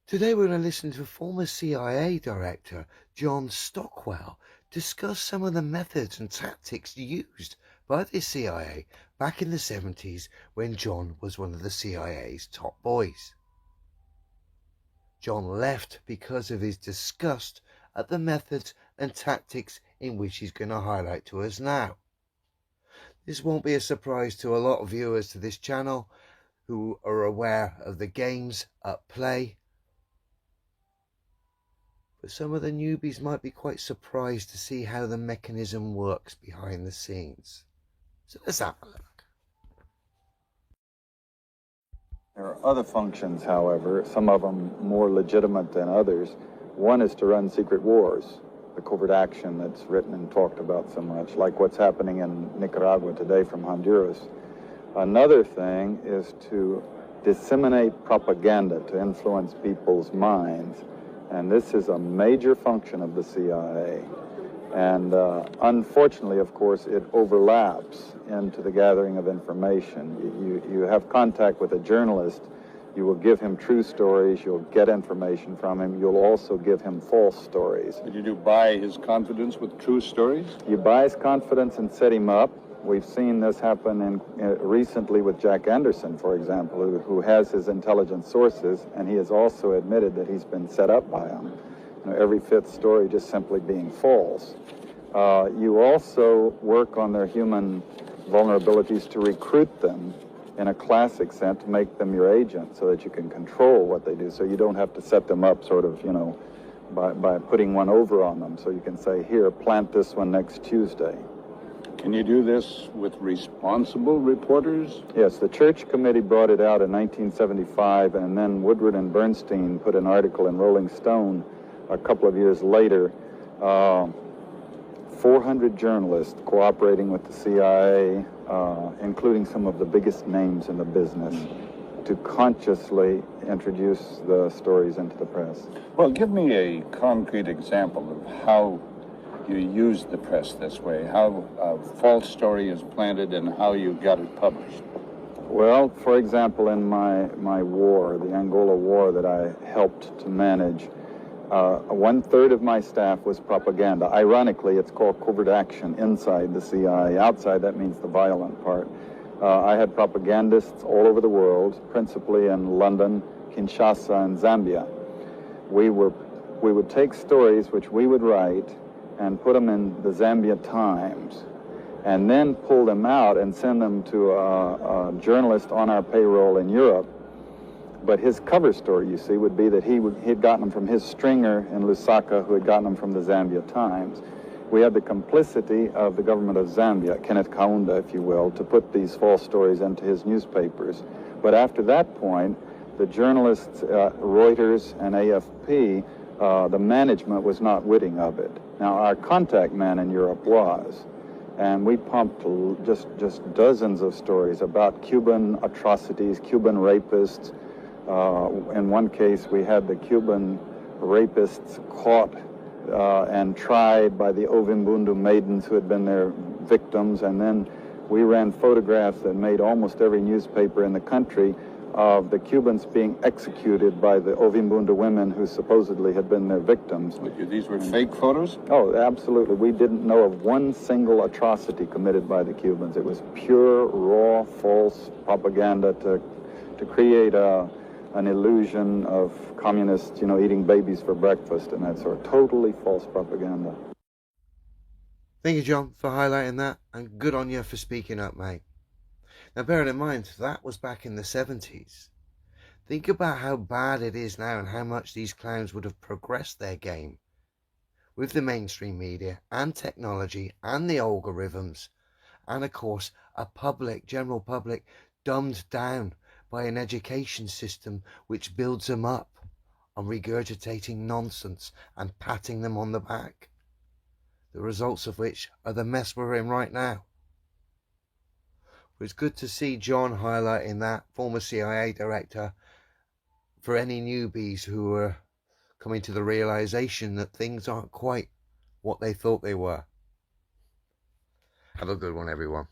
Today we're going to listen to former CIA Director John Stockwell discuss some of the methods and tactics used by the CIA back in the 70s when John was one of the CIA's top boys. John left because of his disgust at the methods and tactics in which he's going to highlight to us now. This won't be a surprise to a lot of viewers to this channel who are aware of the games at play, but some of the newbies might be quite surprised to see how the mechanism works behind the scenes. So let's have a look. There are other functions, however, some of them more legitimate than others. One is to run secret wars, the covert action that's written and talked about so much, like what's happening in Nicaragua today from Honduras. Another thing is to disseminate propaganda to influence people's minds. And this is a major function of the CIA. And unfortunately, of course, it overlaps into the gathering of information. You have contact with a journalist, you will give him true stories, you'll get information from him, you'll also give him false stories. Did you buy his confidence with true stories? You buy his confidence and set him up. We've seen this happen recently with Jack Anderson, for example, who has his intelligence sources, and he has also admitted that he's been set up by them. You know, every fifth story just simply being false. You also work on their human vulnerabilities to recruit them in a classic sense, to make them your agent so that you can control what they do, so you don't have to set them up sort of, by putting one over on them. So you can say, here, plant this one next Tuesday. Can you do this with responsible reporters? Yes, the Church Committee brought it out in 1975, and then Woodward and Bernstein put an article in Rolling Stone a couple of years later. 400 journalists cooperating with the CIA, including some of the biggest names in the business, to consciously introduce the stories into the press. Well, give me a concrete example of how you use the press this way, how a false story is planted and how you got it published. Well, for example, in my war, the Angola War that I helped to manage, 1/3 of my staff was propaganda. Ironically, it's called covert action inside the CIA. Outside, that means the violent part. I had propagandists all over the world, principally in London, Kinshasa, and Zambia. We would take stories which we would write and put them in the Zambia Times, and then pull them out and send them to a journalist on our payroll in Europe. But his cover story, you see, would be that he'd gotten them from his stringer in Lusaka, who had gotten them from the Zambia Times. We had the complicity of the government of Zambia, Kenneth Kaunda, if you will, to put these false stories into his newspapers. But after that point, the journalists, Reuters and AFP, the management was not witting of it. Now, our contact man in Europe was, and we pumped just dozens of stories about Cuban atrocities, Cuban rapists. In one case, we had the Cuban rapists caught and tried by the Ovimbundu maidens who had been their victims, and then we ran photographs that made almost every newspaper in the country of the Cubans being executed by the Ovimbundu women who supposedly had been their victims. These were fake photos? Oh, absolutely. We didn't know of one single atrocity committed by the Cubans. It was pure, raw, false propaganda to create an illusion of communists, eating babies for breakfast and that sort of totally false propaganda. Thank you, John, for highlighting that, and good on you for speaking up, mate. Now, bearing in mind, that was back in the 70s. Think about how bad it is now and how much these clowns would have progressed their game with the mainstream media and technology and the algorithms, and of course a general public dumbed down by an education system which builds them up on regurgitating nonsense and patting them on the back, the results of which are the mess we're in right now. It's good to see John highlighting that, former CIA director, for any newbies who are coming to the realization that things aren't quite what they thought they were. Have a good one, everyone.